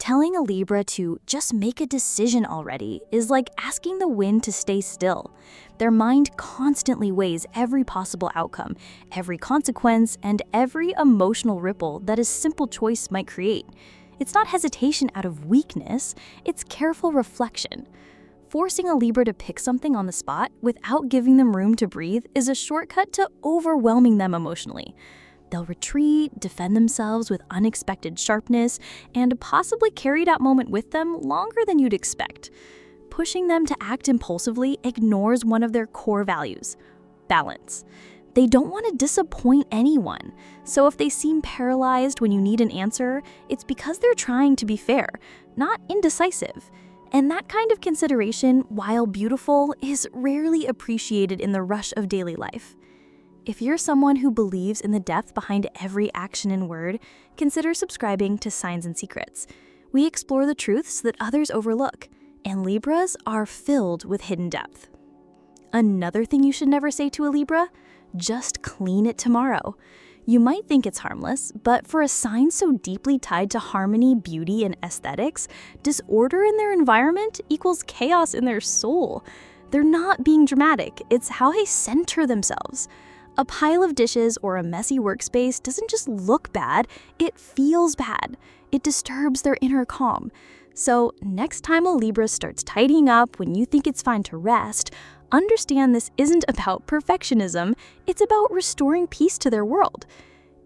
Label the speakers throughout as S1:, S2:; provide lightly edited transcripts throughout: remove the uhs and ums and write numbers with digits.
S1: Telling a Libra to just make a decision already is like asking the wind to stay still. Their mind constantly weighs every possible outcome, every consequence, and every emotional ripple that a simple choice might create. It's not hesitation out of weakness, it's careful reflection. Forcing a Libra to pick something on the spot without giving them room to breathe is a shortcut to overwhelming them emotionally. They'll retreat, defend themselves with unexpected sharpness, and possibly carry that moment with them longer than you'd expect. Pushing them to act impulsively ignores one of their core values: balance. They don't want to disappoint anyone, so if they seem paralyzed when you need an answer, it's because they're trying to be fair, not indecisive. And that kind of consideration, while beautiful, is rarely appreciated in the rush of daily life. If you're someone who believes in the depth behind every action and word, consider subscribing to Signs and Secrets. We explore the truths that others overlook, and Libras are filled with hidden depth. Another thing you should never say to a Libra: just clean it tomorrow. You might think it's harmless, but for a sign so deeply tied to harmony, beauty, and aesthetics, disorder in their environment equals chaos in their soul. They're not being dramatic, it's how they center themselves. A pile of dishes or a messy workspace doesn't just look bad, it feels bad. It disturbs their inner calm. So next time a Libra starts tidying up when you think it's fine to rest, understand this isn't about perfectionism, it's about restoring peace to their world.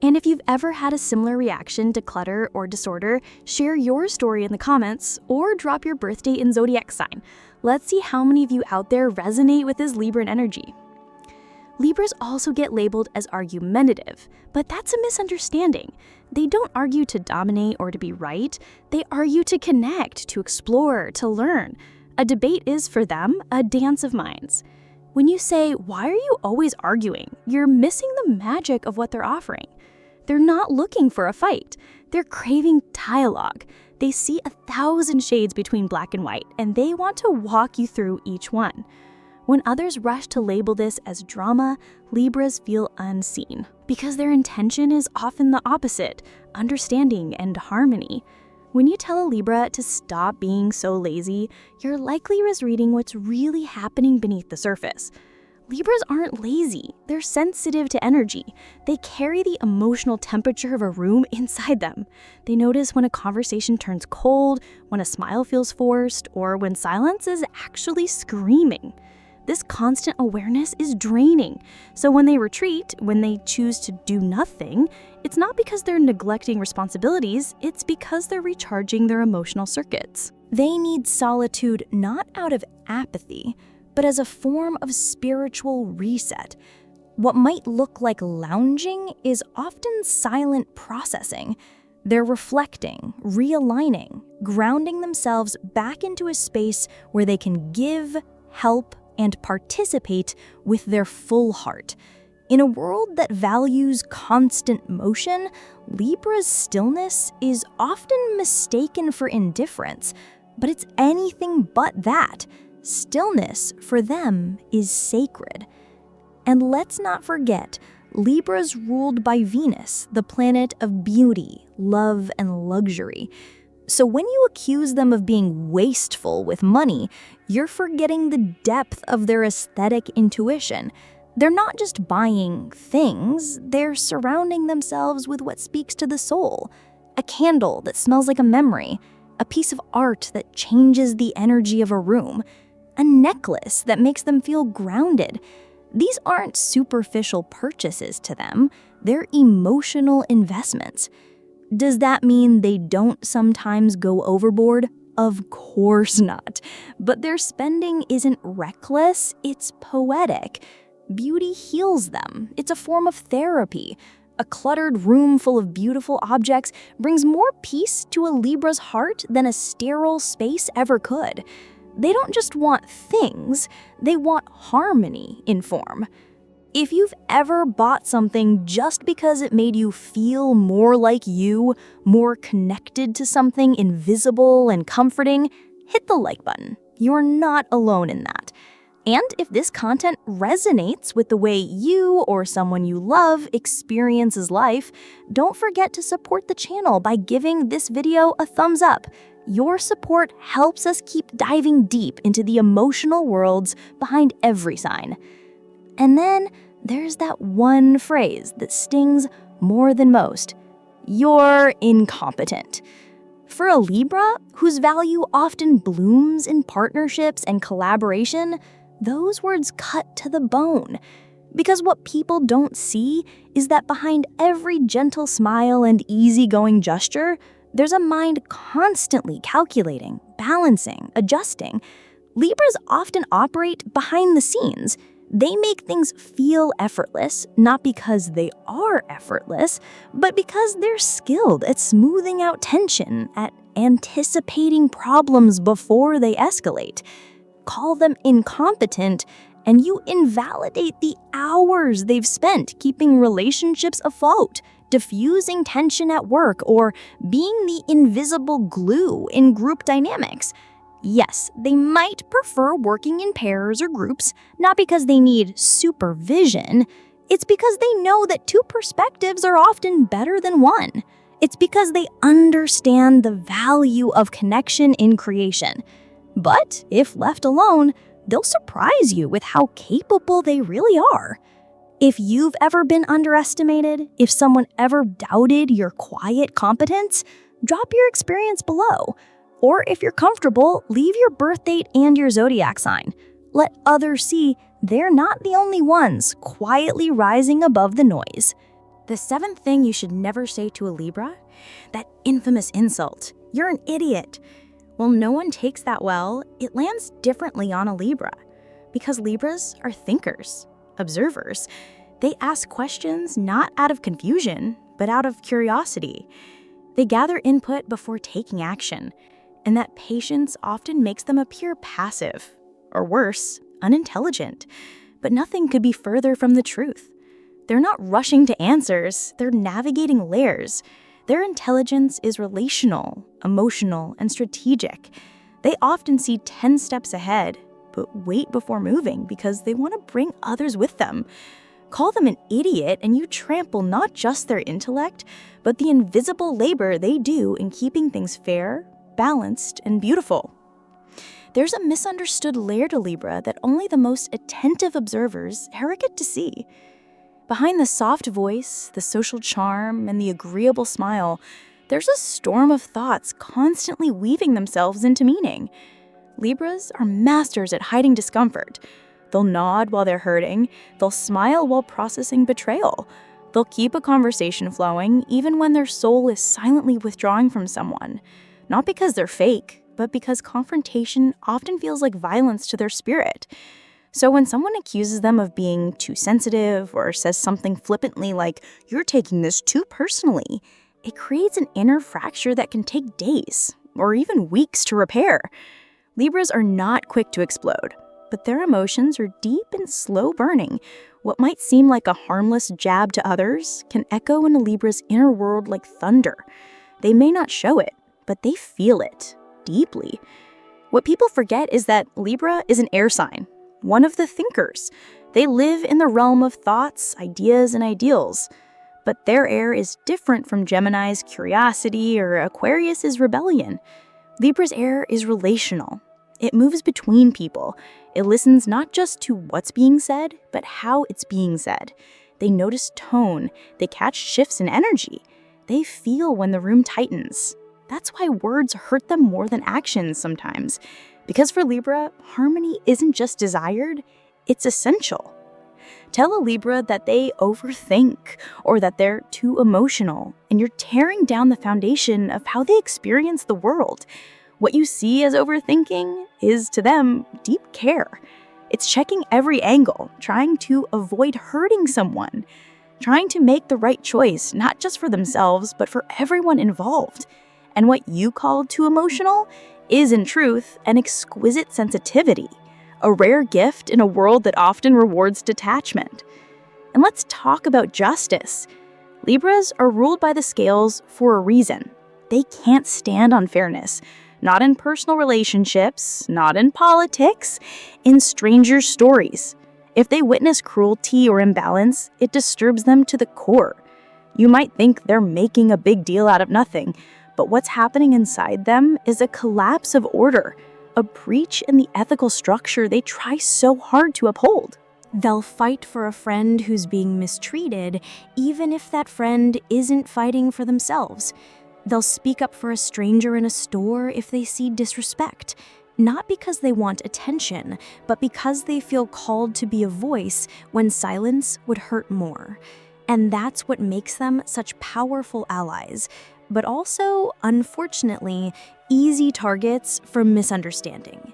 S1: And if you've ever had a similar reaction to clutter or disorder, share your story in the comments or drop your birthday and zodiac sign. Let's see how many of you out there resonate with this Libran energy. Libras also get labeled as argumentative, but that's a misunderstanding. They don't argue to dominate or to be right. They argue to connect, to explore, to learn. A debate is, for them, a dance of minds. When you say, "Why are you always arguing?" you're missing the magic of what they're offering. They're not looking for a fight. They're craving dialogue. They see 1,000 shades between black and white, and they want to walk you through each one. When others rush to label this as drama, Libras feel unseen, because their intention is often the opposite: understanding and harmony. When you tell a Libra to stop being so lazy, you're likely misreading what's really happening beneath the surface. Libras aren't lazy, they're sensitive to energy. They carry the emotional temperature of a room inside them. They notice when a conversation turns cold, when a smile feels forced, or when silence is actually screaming. This constant awareness is draining. So when they retreat, when they choose to do nothing, it's not because they're neglecting responsibilities, it's because they're recharging their emotional circuits. They need solitude not out of apathy, but as a form of spiritual reset. What might look like lounging is often silent processing. They're reflecting, realigning, grounding themselves back into a space where they can give, help, and participate with their full heart. In a world that values constant motion, Libra's stillness is often mistaken for indifference, but it's anything but that. Stillness, for them, is sacred. And let's not forget, Libra's ruled by Venus, the planet of beauty, love, and luxury. So when you accuse them of being wasteful with money, you're forgetting the depth of their aesthetic intuition. They're not just buying things, they're surrounding themselves with what speaks to the soul. A candle that smells like a memory, a piece of art that changes the energy of a room, a necklace that makes them feel grounded. These aren't superficial purchases to them, they're emotional investments. Does that mean they don't sometimes go overboard? Of course not. But their spending isn't reckless, it's poetic. Beauty heals them. It's a form of therapy. A cluttered room full of beautiful objects brings more peace to a Libra's heart than a sterile space ever could. They don't just want things, they want harmony in form. If you've ever bought something just because it made you feel more like you, more connected to something invisible and comforting, hit the like button. You're not alone in that. And if this content resonates with the way you or someone you love experiences life, don't forget to support the channel by giving this video a thumbs up. Your support helps us keep diving deep into the emotional worlds behind every sign. And then there's that one phrase that stings more than most. You're incompetent. For a Libra, whose value often blooms in partnerships and collaboration, those words cut to the bone. Because what people don't see is that behind every gentle smile and easygoing gesture, there's a mind constantly calculating, balancing, adjusting. Libras often operate behind the scenes. They make things feel effortless, not because they are effortless, but because they're skilled at smoothing out tension, at anticipating problems before they escalate. Call them incompetent, and you invalidate the hours they've spent keeping relationships afloat, diffusing tension at work, or being the invisible glue in group dynamics. Yes, they might prefer working in pairs or groups, not because they need supervision. It's because they know that two perspectives are often better than one. It's because they understand the value of connection in creation. But if left alone, they'll surprise you with how capable they really are. If you've ever been underestimated, if someone ever doubted your quiet competence, drop your experience below. Or if you're comfortable, leave your birth date and your zodiac sign. Let others see they're not the only ones quietly rising above the noise. The seventh thing you should never say to a Libra? That infamous insult. You're an idiot. Well, no one takes that well. It lands differently on a Libra. Because Libras are thinkers, observers. They ask questions not out of confusion, but out of curiosity. They gather input before taking action. And that patience often makes them appear passive, or worse, unintelligent. But nothing could be further from the truth. They're not rushing to answers, they're navigating layers. Their intelligence is relational, emotional, and strategic. They often see 10 steps ahead, but wait before moving because they want to bring others with them. Call them an idiot and you trample not just their intellect, but the invisible labor they do in keeping things fair, balanced, and beautiful. There's a misunderstood layer to Libra that only the most attentive observers ever get to see. Behind the soft voice, the social charm, and the agreeable smile, there's a storm of thoughts constantly weaving themselves into meaning. Libras are masters at hiding discomfort. They'll nod while they're hurting, they'll smile while processing betrayal. They'll keep a conversation flowing even when their soul is silently withdrawing from someone. Not because they're fake, but because confrontation often feels like violence to their spirit. So when someone accuses them of being too sensitive or says something flippantly like, "You're taking this too personally," it creates an inner fracture that can take days or even weeks to repair. Libras are not quick to explode, but their emotions are deep and slow burning. What might seem like a harmless jab to others can echo in a Libra's inner world like thunder. They may not show it, but they feel it deeply. What people forget is that Libra is an air sign, one of the thinkers. They live in the realm of thoughts, ideas, and ideals. But their air is different from Gemini's curiosity or Aquarius's rebellion. Libra's air is relational. It moves between people. It listens not just to what's being said, but how it's being said. They notice tone. They catch shifts in energy. They feel when the room tightens. That's why words hurt them more than actions sometimes. Because for Libra, harmony isn't just desired, it's essential. Tell a Libra that they overthink or that they're too emotional, and you're tearing down the foundation of how they experience the world. What you see as overthinking is, to them, deep care. It's checking every angle, trying to avoid hurting someone, trying to make the right choice, not just for themselves, but for everyone involved. And what you call too emotional is, in truth, an exquisite sensitivity, a rare gift in a world that often rewards detachment. And let's talk about justice. Libras are ruled by the scales for a reason. They can't stand on fairness, not in personal relationships, not in politics, in strangers' stories. If they witness cruelty or imbalance, it disturbs them to the core. You might think they're making a big deal out of nothing, but what's happening inside them is a collapse of order, a breach in the ethical structure they try so hard to uphold. They'll fight for a friend who's being mistreated, even if that friend isn't fighting for themselves. They'll speak up for a stranger in a store if they see disrespect, not because they want attention, but because they feel called to be a voice when silence would hurt more. And that's what makes them such powerful allies, but also, unfortunately, easy targets for misunderstanding.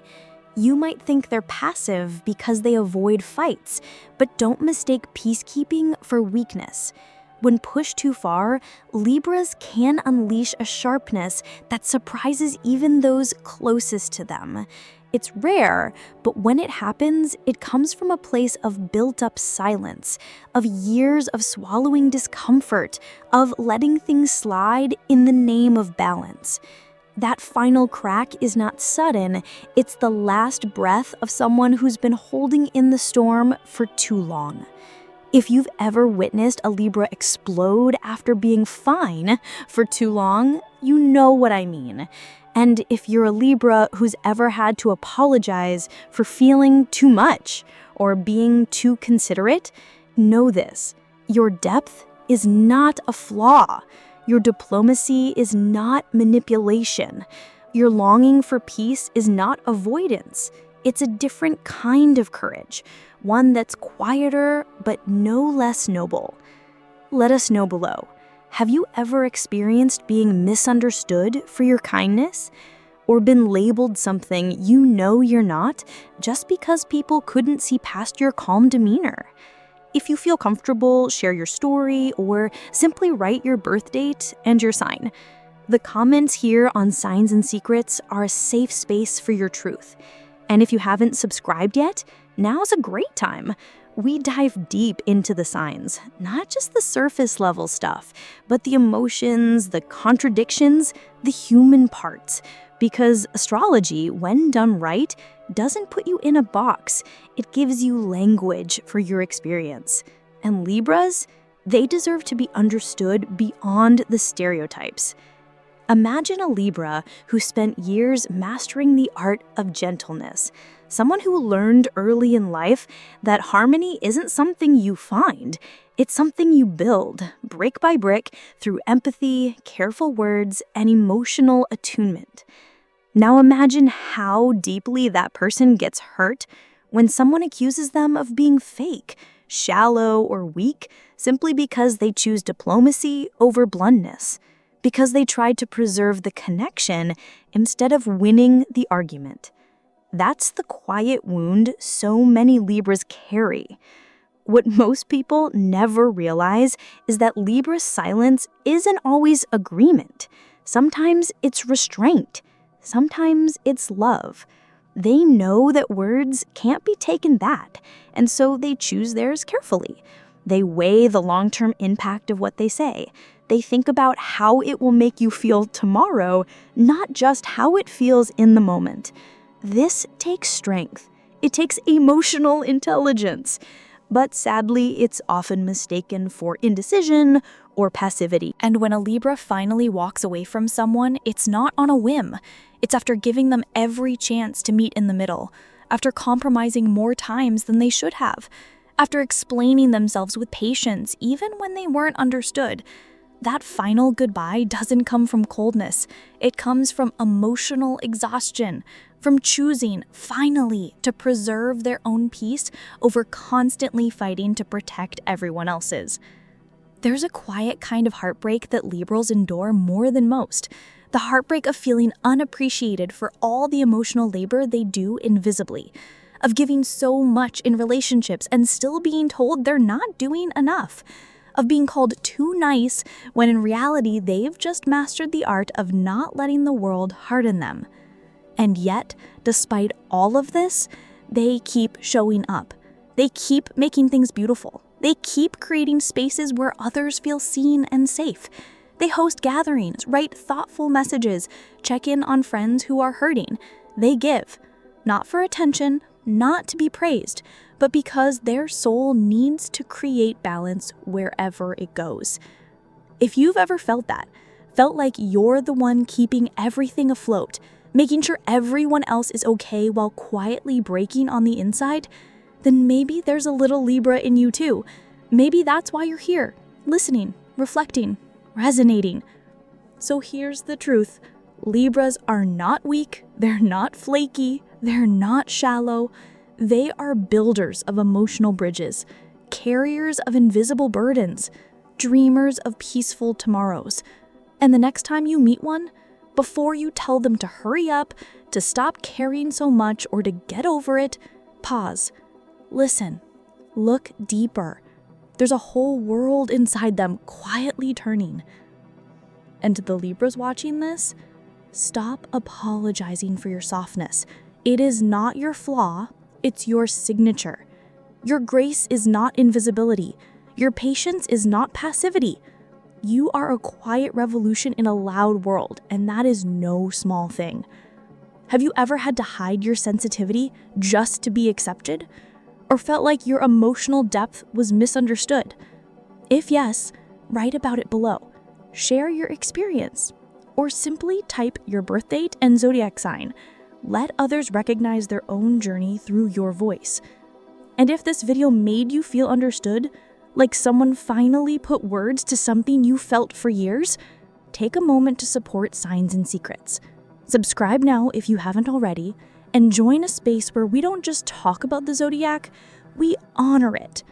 S1: You might think they're passive because they avoid fights, but don't mistake peacekeeping for weakness. When pushed too far, Libras can unleash a sharpness that surprises even those closest to them. It's rare, but when it happens, it comes from a place of built-up silence, of years of swallowing discomfort, of letting things slide in the name of balance. That final crack is not sudden, it's the last breath of someone who's been holding in the storm for too long. If you've ever witnessed a Libra explode after being fine for too long, you know what I mean. And if you're a Libra who's ever had to apologize for feeling too much or being too considerate, know this: your depth is not a flaw. Your diplomacy is not manipulation. Your longing for peace is not avoidance. It's a different kind of courage, one that's quieter but no less noble. Let us know below. Have you ever experienced being misunderstood for your kindness? Or been labeled something you know you're not just because people couldn't see past your calm demeanor? If you feel comfortable, share your story or simply write your birth date and your sign. The comments here on Signs and Secrets are a safe space for your truth. And if you haven't subscribed yet, now's a great time. We dive deep into the signs, not just the surface level stuff, but the emotions, the contradictions, the human parts. Because astrology, when done right, doesn't put you in a box. It gives you language for your experience. And Libras, they deserve to be understood beyond the stereotypes. Imagine a Libra who spent years mastering the art of gentleness. Someone who learned early in life that harmony isn't something you find, it's something you build, brick by brick, through empathy, careful words, and emotional attunement. Now imagine how deeply that person gets hurt when someone accuses them of being fake, shallow, or weak simply because they choose diplomacy over bluntness, because they tried to preserve the connection instead of winning the argument. That's the quiet wound so many Libras carry. What most people never realize is that Libra's silence isn't always agreement. Sometimes it's restraint. Sometimes it's love. They know that words can't be taken back, and so they choose theirs carefully. They weigh the long-term impact of what they say. They think about how it will make you feel tomorrow, not just how it feels in the moment. This takes strength. It takes emotional intelligence. But sadly, it's often mistaken for indecision or passivity. And when a Libra finally walks away from someone, it's not on a whim. It's after giving them every chance to meet in the middle, after compromising more times than they should have, after explaining themselves with patience even when they weren't understood. That final goodbye doesn't come from coldness. It comes from emotional exhaustion, from choosing, finally, to preserve their own peace over constantly fighting to protect everyone else's. There's a quiet kind of heartbreak that Libras endure more than most. The heartbreak of feeling unappreciated for all the emotional labor they do invisibly, of giving so much in relationships and still being told they're not doing enough, of being called too nice when in reality they've just mastered the art of not letting the world harden them. And yet, despite all of this, they keep showing up. They keep making things beautiful. They keep creating spaces where others feel seen and safe. They host gatherings, write thoughtful messages, check in on friends who are hurting. They give, not for attention, not to be praised, but because their soul needs to create balance wherever it goes. If you've ever felt that, felt like you're the one keeping everything afloat, making sure everyone else is okay while quietly breaking on the inside, then maybe there's a little Libra in you too. Maybe that's why you're here, listening, reflecting, resonating. So here's the truth. Libras are not weak, they're not flaky, they're not shallow. They are builders of emotional bridges, carriers of invisible burdens, dreamers of peaceful tomorrows. And the next time you meet one, before you tell them to hurry up, to stop caring so much, or to get over it, pause, listen, look deeper. There's a whole world inside them quietly turning. And to the Libras watching this, stop apologizing for your softness. It is not your flaw, it's your signature. Your grace is not invisibility. Your patience is not passivity. You are a quiet revolution in a loud world, and that is no small thing. Have you ever had to hide your sensitivity just to be accepted? Or felt like your emotional depth was misunderstood? If yes, write about it below. Share your experience. Or simply type your birth date and zodiac sign. Let others recognize their own journey through your voice. And if this video made you feel understood, like someone finally put words to something you felt for years, take a moment to support Signs and Secrets. Subscribe now if you haven't already, and join a space where we don't just talk about the zodiac, we honor it,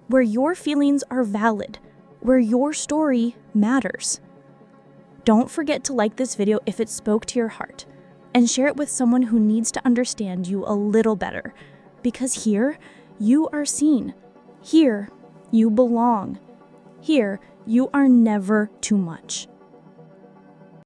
S1: where your feelings are valid, where your story matters. Don't forget to like this video if it spoke to your heart, and share it with someone who needs to understand you a little better, because here, you are seen. Here, you belong. Here, you are never too much.